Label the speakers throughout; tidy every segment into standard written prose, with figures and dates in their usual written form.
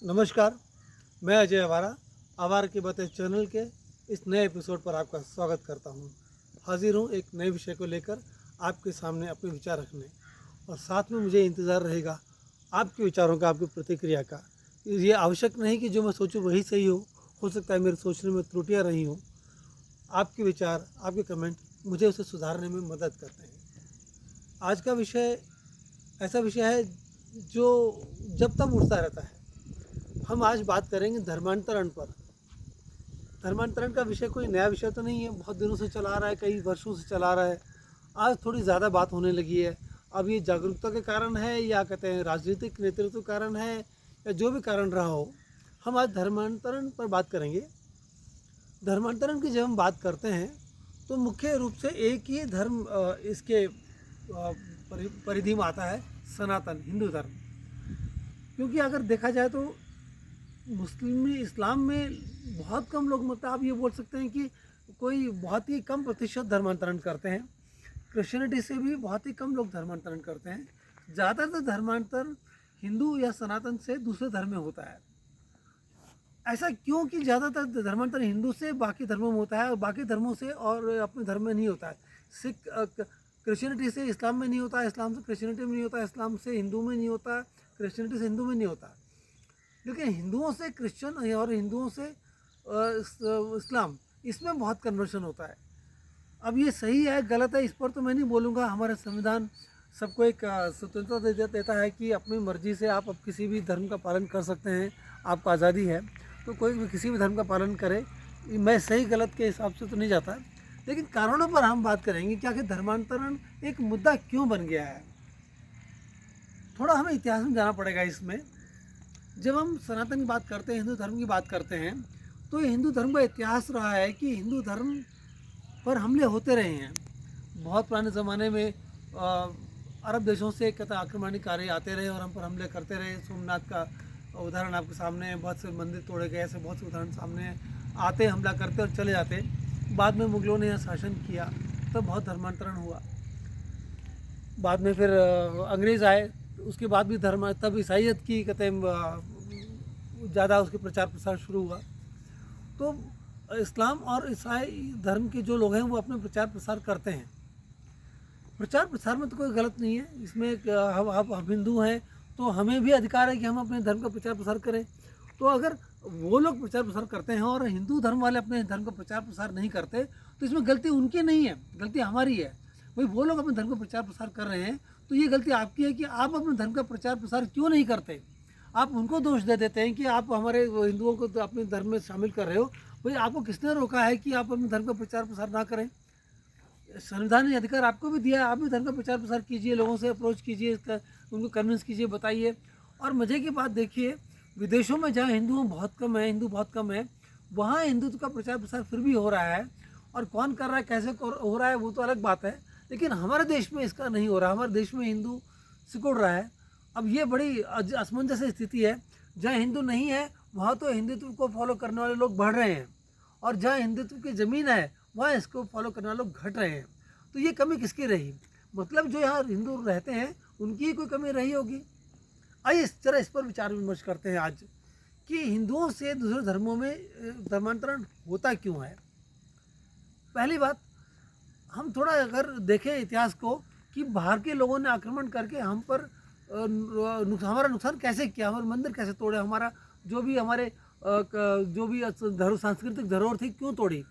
Speaker 1: नमस्कार, मैं अजय अवारा, आवारा की बातें चैनल के इस नए एपिसोड पर आपका स्वागत करता हूं। हाजिर हूं एक नए विषय को लेकर आपके सामने अपने विचार रखने, और साथ में मुझे इंतज़ार रहेगा आपके विचारों का, आपकी प्रतिक्रिया का। ये आवश्यक नहीं कि जो मैं सोचूं वही सही हो सकता है मेरे सोचने में त्रुटियां रही हों। आपके विचार, आपके कमेंट मुझे उसे सुधारने में मदद करते हैं। आज का विषय ऐसा विषय है जो जब तक उठता रहता है। हम आज बात करेंगे धर्मांतरण पर। धर्मांतरण का विषय कोई नया विषय तो नहीं है, बहुत दिनों से चला आ रहा है, कई वर्षों से चला आ रहा है। आज थोड़ी ज़्यादा बात होने लगी है। अब ये जागरूकता के कारण है या कहते हैं राजनीतिक नेतृत्व के कारण है, या जो भी कारण रहा हो, हम आज धर्मांतरण पर बात करेंगे। धर्मांतरण की जब हम बात करते हैं तो मुख्य रूप से एक ही धर्म इसके परिधि में आता है, सनातन हिंदू धर्म। क्योंकि अगर देखा जाए तो मुस्लिम में, इस्लाम में बहुत कम लोग, मतलब आप ये बोल सकते हैं कि कोई बहुत ही कम प्रतिशत धर्मांतरण करते हैं। क्रिश्चियनिटी से भी बहुत ही कम लोग धर्मांतरण करते हैं। ज़्यादातर धर्मांतरण हिंदू या सनातन से दूसरे धर्म में होता है। ऐसा क्यों कि ज़्यादातर धर्मांतरण हिंदू से बाकी धर्मों में होता है और बाकी धर्मों से और अपने धर्म में नहीं होता है। सिख क्रिश्चियनिटी से इस्लाम में नहीं होता, इस्लाम से क्रिश्चियनिटी में नहीं होता, इस्लाम से हिंदू में नहीं होता, क्रिश्चियनिटी से हिंदू में नहीं होता। लेकिन हिंदुओं से क्रिश्चियन और हिंदुओं से इस्लाम, इसमें बहुत कन्वर्शन होता है। अब ये सही है गलत है इस पर तो मैं नहीं बोलूँगा। हमारा संविधान सबको एक स्वतंत्रता देता है कि अपनी मर्जी से आप अब किसी भी धर्म का पालन कर सकते हैं, आपको आज़ादी है। तो कोई भी किसी भी धर्म का पालन करे, मैं सही गलत के हिसाब से तो नहीं जाता। लेकिन कारणों पर हम बात करेंगे कि आखिर धर्मांतरण एक मुद्दा क्यों बन गया है। थोड़ा हमें इतिहास में जाना पड़ेगा इसमें। जब हम सनातन की बात करते हैं, हिंदू धर्म की बात करते हैं, तो हिंदू धर्म का इतिहास रहा है कि हिंदू धर्म पर हमले होते रहे हैं। बहुत पुराने ज़माने में अरब देशों से कहते आक्रमणकारी आते रहे और हम पर हमले करते रहे। सोमनाथ का उदाहरण आपके सामने है, बहुत से मंदिर तोड़े गए, ऐसे बहुत से उदाहरण सामने हैं। आते, हमला करते और चले जाते। बाद में मुगलों ने यहाँ शासन किया, तब बहुत धर्मांतरण हुआ। बाद में फिर अंग्रेज़ आए, उसके बाद भी धर्म, तब ईसाइयत की कहते हैं ज़्यादा उसके प्रचार प्रसार शुरू हुआ। तो इस्लाम और ईसाई धर्म के जो लोग हैं वो अपने प्रचार प्रसार करते हैं। प्रचार प्रसार में तो कोई गलत नहीं है इसमें। हम हिंदू हैं तो हमें भी अधिकार है कि हम अपने धर्म का प्रचार प्रसार करें। तो अगर वो लोग प्रचार प्रसार करते हैं और हिंदू धर्म वाले अपने धर्म का प्रचार प्रसार नहीं करते, तो इसमें गलती उनकी नहीं है, गलती हमारी है। भाई वो लोग अपने धर्म का प्रचार प्रसार कर रहे हैं तो ये गलती आपकी है कि आप अपने धर्म का प्रचार प्रसार क्यों नहीं करते। आप उनको दोष दे देते हैं कि आप हमारे हिंदुओं को तो अपने धर्म में शामिल कर रहे हो। भाई आपको किसने रोका है कि आप अपने धर्म का प्रचार प्रसार ना करें। संविधान ने अधिकार आपको भी दिया है, आप भी धर्म का प्रचार प्रसार कीजिए, लोगों से अप्रोच कीजिए, उनको कन्विंस कीजिए, बताइए। और मज़े की बात देखिए, विदेशों में जहाँ हिंदू बहुत कम है, हिंदू बहुत कम है, वहाँ हिंदुत्व का प्रचार प्रसार फिर भी हो रहा है। और कौन कर रहा है, कैसे हो रहा है, वो तो अलग बात है। लेकिन हमारे देश में इसका नहीं हो रहा। हमारे देश में हिंदू सिकुड़ रहा है। अब ये बड़ी असमंजस स्थिति है। जहाँ हिंदू नहीं है वहाँ तो हिंदुत्व को फॉलो करने वाले लोग बढ़ रहे हैं, और जहाँ हिंदुत्व की ज़मीन है वहाँ इसको फॉलो करने वाले लोग घट रहे हैं। तो ये कमी किसकी रही? मतलब जो यहाँ हिंदू रहते हैं उनकी ही कोई कमी रही होगी। आइए इस पर विचार विमर्श करते हैं आज कि हिंदुओं से दूसरे धर्मों में धर्मांतरण होता क्यों है। पहली बात, हम थोड़ा अगर देखें इतिहास को कि बाहर के लोगों ने आक्रमण करके हम पर हमारा नुकसान कैसे किया, हमारे मंदिर कैसे तोड़े, हमारा जो भी हमारे जो भी सांस्कृतिक धरोहर थी क्यों तोड़ी।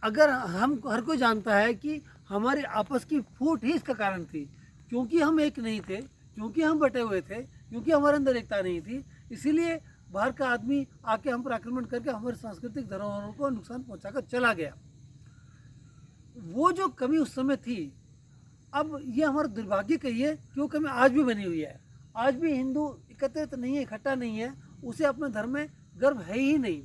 Speaker 1: अगर हम हर कोई जानता है कि हमारी आपस की फूट ही इसका कारण थी, क्योंकि हम एक नहीं थे, क्योंकि हम बटे हुए थे, क्योंकि हमारे अंदर एकता नहीं थी, इसीलिए बाहर का आदमी आके हम पर आक्रमण करके हमारे सांस्कृतिक धरोहरों को नुकसान पहुंचाकर चला गया। वो जो कमी उस समय थी, अब ये हमारा दुर्भाग्य कहिए कि वो कमी आज भी बनी हुई है। आज भी हिंदू एकत्रित नहीं है, इकट्ठा नहीं है, उसे अपने धर्म में गर्व है ही नहीं।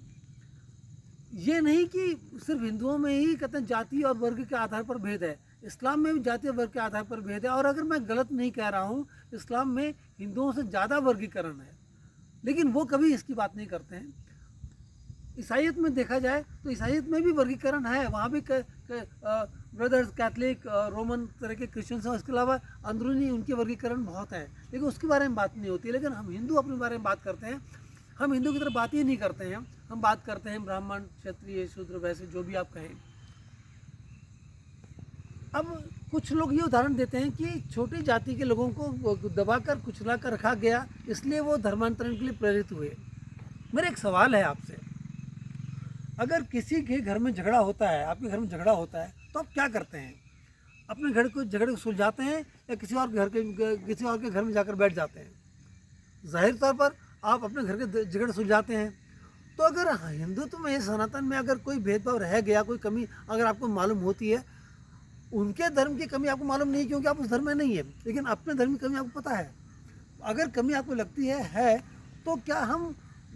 Speaker 1: ये नहीं कि सिर्फ हिंदुओं में ही कहते हैं जाति और वर्ग के आधार पर भेद है, इस्लाम में भी जाति और वर्ग के आधार पर भेद है। और अगर मैं गलत नहीं कह रहा हूँ, इस्लाम में हिंदुओं से ज़्यादा वर्गीकरण है, लेकिन वो कभी इसकी बात नहीं करते हैं। ईसाइयत में देखा जाए तो ईसाइयत में भी वर्गीकरण है, वहाँ भी ब्रदर्स, कैथलिक, रोमन तरह के क्रिश्चियंस हैं। उसके अलावा अंदरूनी उनके वर्गीकरण बहुत है, लेकिन उसके बारे में बात नहीं होती। लेकिन हम हिंदू अपने बारे में बात करते हैं। हम हिंदू की तरफ बात ही नहीं करते हैं, हम बात करते हैं ब्राह्मण, क्षत्रिय, शूद्र, वैसे जो भी आप कहें। अब कुछ लोग ये उदाहरण देते हैं कि छोटी जाति के लोगों को दबाकर कुचला कर रखा गया, इसलिए वो धर्मांतरण के लिए प्रेरित हुए। मेरा एक सवाल है आपसे, अगर किसी के घर में झगड़ा होता है, आपके घर में झगड़ा होता है, तो आप क्या करते हैं? अपने झगड़े को सुलझाते हैं या किसी और के घर में जाकर बैठ जाते हैं? जाहिर तौर पर आप अपने घर के झगड़े सुलझाते हैं। तो अगर हिंदुत्व में, सनातन में अगर कोई भेदभाव रह गया, कोई कमी अगर आपको मालूम होती है, उनके धर्म की कमी आपको मालूम नहीं क्योंकि आप उस धर्म में नहीं है, लेकिन अपने धर्म की कमी आपको पता है, अगर कमी आपको लगती है तो क्या हम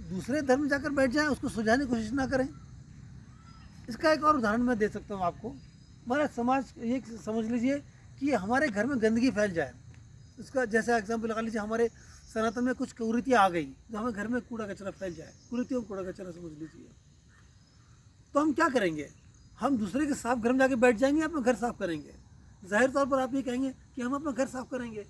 Speaker 1: दूसरे धर्म में जाकर बैठ जाएं, उसको सुलझाने की कोशिश ना करें? इसका एक और उदाहरण मैं दे सकता हूँ आपको। हमारा समाज, ये समझ लीजिए कि हमारे घर में गंदगी फैल जाए, इसका जैसे एग्जाम्पल लगा लीजिए, हमारे सनातन में कुछ कुरीतियाँ आ गई, जो हमें घर में कूड़ा कचरा फैल जाए, कुरीतियों कूड़ा कचरा समझ लीजिए, तो हम क्या करेंगे? हम दूसरे के साफ घर में जाके बैठ जाएंगे, अपना घर साफ करेंगे? जाहिर तौर पर आप ये कहेंगे कि हम अपना घर साफ करेंगे।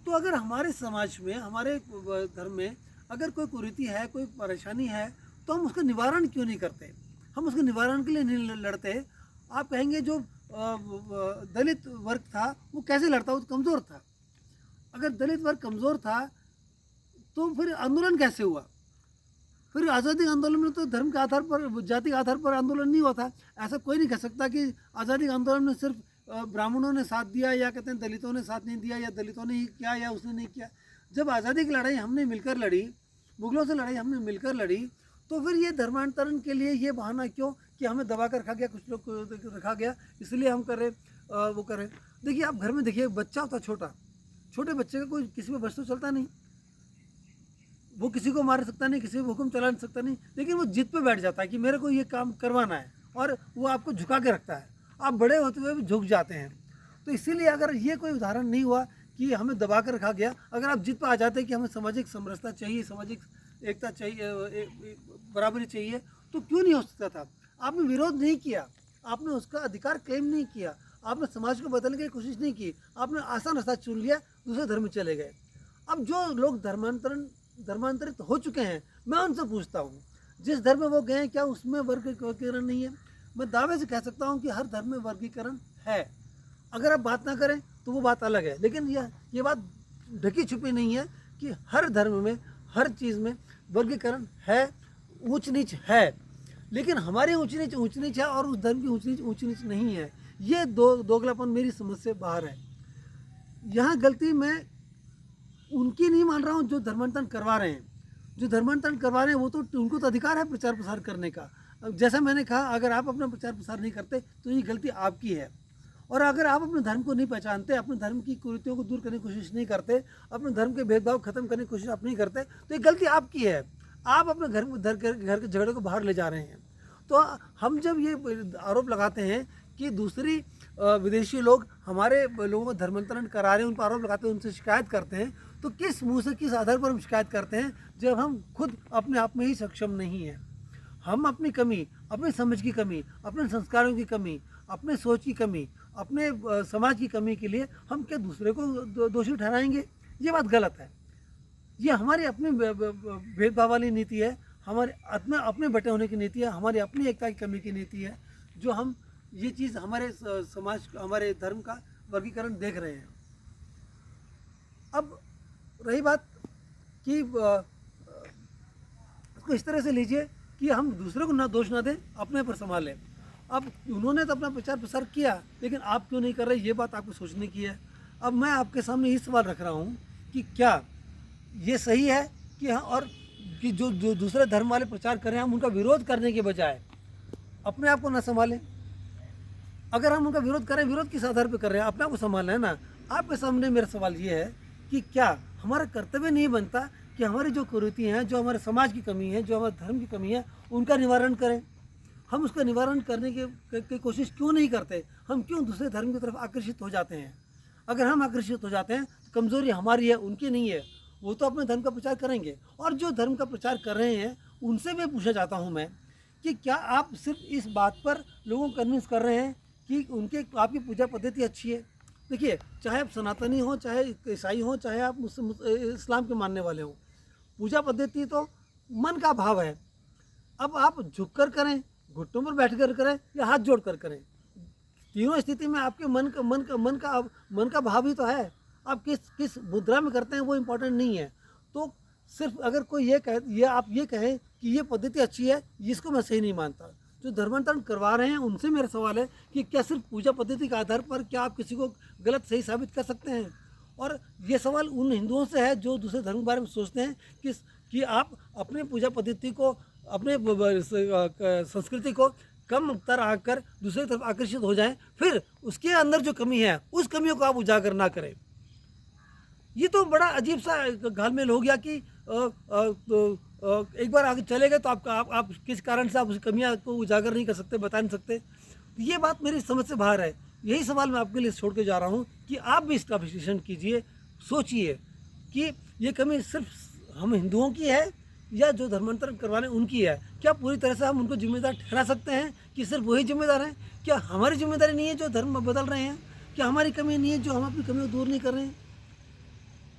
Speaker 1: तो अगर हमारे समाज में, हमारे धर्म में अगर कोई कुरीति है, कोई परेशानी है, तो हम उसका निवारण क्यों नहीं करते? हम उसके निवारण के लिए नहीं लड़ते? आप कहेंगे जो दलित वर्ग था वो कैसे लड़ता? वो तो कमज़ोर था। अगर दलित वर्ग कमज़ोर था तो फिर आंदोलन कैसे हुआ? फिर आज़ादी आंदोलन में तो धर्म के आधार पर, जाति के आधार पर आंदोलन नहीं हुआ था। ऐसा कोई नहीं कह सकता कि आज़ादी आंदोलन में सिर्फ ब्राह्मणों ने साथ दिया, या कहते हैं दलितों ने साथ नहीं दिया, या दलितों ने ही किया या उसने नहीं किया। जब आज़ादी की लड़ाई हमने मिलकर लड़ी, मुगलों से लड़ाई हमने मिलकर लड़ी, तो फिर ये धर्मांतरण के लिए ये बहाना क्यों कि हमें दबा कर रखा गया, कुछ लोग को रखा गया, इसलिए हम करें वो करें? देखिए, आप घर में देखिए, बच्चा होता छोटा, छोटे बच्चे का कोई किसी पर बस तो चलता नहीं, वो किसी को मार सकता नहीं, किसी को हुक्म चला नहीं सकता नहीं, लेकिन वो जिद पे बैठ जाता है कि मेरे को ये काम करवाना है, और वो आपको झुका के रखता है। आप बड़े होते हुए भी झुक जाते हैं। तो इसीलिए अगर ये कोई उदाहरण नहीं हुआ कि हमें दबा कर रखा गया, अगर आप जिद पर आ जाते हैं कि हमें सामाजिक समरसता चाहिए, सामाजिक एकता चाहिए, बराबरी चाहिए, तो क्यों नहीं हो सकता था? आपने विरोध नहीं किया, आपने उसका अधिकार क्लेम नहीं किया, आपने समाज को बदलने की कोशिश नहीं की, आपने आसान रास्ता चुन लिया, दूसरे धर्म में चले गए। अब जो लोग धर्मांतरित हो चुके हैं, मैं उनसे पूछता हूँ, जिस धर्म में वो गए क्या उसमें वर्गीकरण नहीं है? मैं दावे से कह सकता हूँ कि हर धर्म में वर्गीकरण है। अगर आप बात ना करें तो वो बात अलग है, लेकिन ये बात ढकी छुपी नहीं है कि हर धर्म में, हर चीज़ में वर्गीकरण है, ऊंच नीच है। लेकिन हमारी ऊंच नीच है और उस धर्म की ऊंच नीच नहीं है। ये दोगलापन मेरी समझ से बाहर है। यहाँ गलती मैं उनकी नहीं मान रहा हूँ जो धर्मांतरण करवा रहे हैं। जो धर्मांतरण करवा रहे हैं वो तो, उनको तो अधिकार है प्रचार प्रसार करने का। जैसा मैंने कहा, अगर आप अपना प्रचार प्रसार नहीं करते तो ये गलती आपकी है। और अगर आप अपने धर्म को नहीं पहचानते, अपने धर्म की कुरीतियों को दूर करने की कोशिश नहीं करते, अपने धर्म के भेदभाव खत्म करने की कोशिश आप नहीं करते, तो ये गलती आपकी है। आप अपने घर के झगड़े को बाहर ले जा रहे हैं। तो हम जब ये आरोप लगाते हैं कि दूसरी विदेशी लोग हमारे लोगों को धर्मांतरण करा रहे हैं, उन पर आरोप लगाते हैं, उनसे शिकायत करते हैं, तो किस मुंह से, किस आधार पर हम शिकायत करते हैं, जब हम खुद अपने आप में ही सक्षम नहीं हैं? हम अपनी कमी, अपनी समझ की कमी, अपने संस्कारों की कमी, अपने सोच की कमी, अपने समाज की कमी के लिए हम क्या दूसरे को दोषी ठहराएंगे? ये बात गलत है। ये हमारी अपनी भेदभाव वाली नीति है, हमारे अपने बटे होने की नीति है, हमारी अपनी एकता की कमी की नीति है, जो हम ये चीज़ हमारे समाज, हमारे धर्म का वर्गीकरण देख रहे हैं। अब रही बात कि इसको इस तरह से लीजिए कि हम दूसरे को ना दोष ना दें, अपने पर संभालें। अब उन्होंने तो अपना प्रचार प्रसार किया, लेकिन आप क्यों नहीं कर रहे, ये बात आपको सोचने की है। अब मैं आपके सामने ये सवाल रख रहा हूँ कि क्या ये सही है कि हाँ, और कि जो दूसरे धर्म वाले प्रचार कर रहे हैं, हम उनका विरोध करने के बजाय अपने आप को ना संभालें? अगर हम उनका विरोध करें, विरोध किस आधार पर कर रहे हैं? अपने आप को संभालना है ना। आपके सामने मेरा सवाल ये है कि क्या हमारा कर्तव्य नहीं बनता कि हमारी जो कुरीति हैं, जो हमारे समाज की कमी है, जो हमारे धर्म की कमी है, उनका निवारण करें? हम उसका निवारण करने की कोशिश क्यों नहीं करते? हम क्यों दूसरे धर्म की तरफ आकर्षित हो जाते हैं? अगर हम आकर्षित हो जाते हैं तो कमज़ोरी हमारी है, उनकी नहीं है। वो तो अपने धर्म का प्रचार करेंगे। और जो धर्म का प्रचार कर रहे हैं उनसे भी पूछना चाहता हूँ मैं कि क्या आप सिर्फ इस बात पर लोगों को कन्विंस कर रहे हैं कि आपकी पूजा पद्धति अच्छी है? देखिए, चाहे आप सनातनी हो, चाहे ईसाई हो, चाहे आप इस्लाम के मानने वाले हों, पूजा पद्धति तो मन का भाव है। अब आप झुक कर करें, घुटनों पर बैठ कर करें या हाथ जोड़ कर करें, तीनों स्थिति में आपके मन का भाव ही तो है। आप किस किस मुद्रा में करते हैं वो इम्पोर्टेंट नहीं है। तो सिर्फ अगर कोई ये आप ये कहें कि ये पद्धति अच्छी है, इसको मैं सही नहीं मानता। जो धर्मांतरण करवा रहे हैं उनसे मेरा सवाल है कि क्या सिर्फ पूजा पद्धति के आधार पर क्या आप किसी को गलत सही साबित कर सकते हैं? और ये सवाल उन हिंदुओं से है जो दूसरे धर्म के बारे में सोचते हैं कि आप अपने पूजा पद्धति को, अपने संस्कृति को कम तर आकर दूसरी तरफ आकर्षित हो जाएं, फिर उसके अंदर जो कमी है उस कमियों को आप उजागर ना करें। ये तो बड़ा अजीब सा घालमेल हो गया कि एक बार आगे चले गए तो आप किस कारण से आप उस कमियां को उजागर नहीं कर सकते, बता नहीं सकते। तो ये बात मेरी समझ से बाहर है। यही सवाल मैं आपके लिए छोड़ के जा रहा हूँ कि आप भी इसका विश्लेषण कीजिए, सोचिए कि ये कमी सिर्फ हम हिंदुओं की है या जो धर्मांतरण करवाने उनकी है। क्या पूरी तरह से हम उनको जिम्मेदार ठहरा सकते हैं कि सिर्फ वही जिम्मेदार हैं? क्या हमारी जिम्मेदारी नहीं है जो धर्म बदल रहे हैं? क्या हमारी कमी नहीं है जो हम अपनी कमियों को दूर नहीं कर रहे हैं?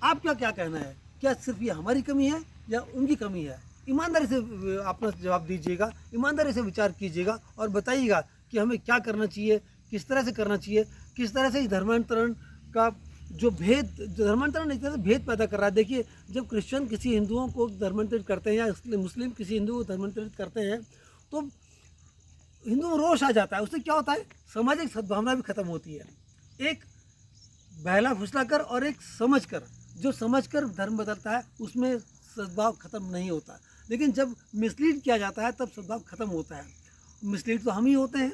Speaker 1: आपका क्या कहना है? क्या सिर्फ ये हमारी कमी है या उनकी कमी है? ईमानदारी से अपना जवाब दीजिएगा, ईमानदारी से विचार कीजिएगा और बताइएगा कि हमें क्या करना चाहिए, किस तरह से करना चाहिए, किस तरह से इस धर्मांतरण का जो धर्मांतरण एक तरह से भेद पैदा कर रहा है। देखिए, जब क्रिश्चियन किसी हिंदुओं को धर्मांतरित करते हैं या मुस्लिम किसी हिंदू को धर्मांतरित करते हैं तो हिंदुओं में रोष आ जाता है। उससे क्या होता है? सामाजिक सद्भावना भी खत्म होती है। एक बहला फुसला कर और एक समझ कर, जो समझ कर धर्म बदलता है उसमें सद्भाव खत्म नहीं होता। लेकिन जब मिसलीड किया जाता है तब सद्भाव खत्म होता है। मिसलीड तो हम ही होते हैं।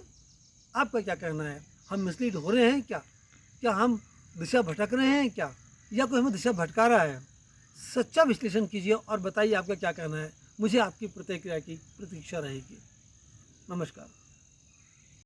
Speaker 1: आपका क्या कहना है? हम मिसलीड हो रहे हैं क्या? क्या हम दिशा भटक रहे हैं क्या, या कोई हमें दिशा भटका रहा है? सच्चा विश्लेषण कीजिए और बताइए आपका क्या कहना है। मुझे आपकी प्रतिक्रिया की प्रतीक्षा रहेगी। नमस्कार।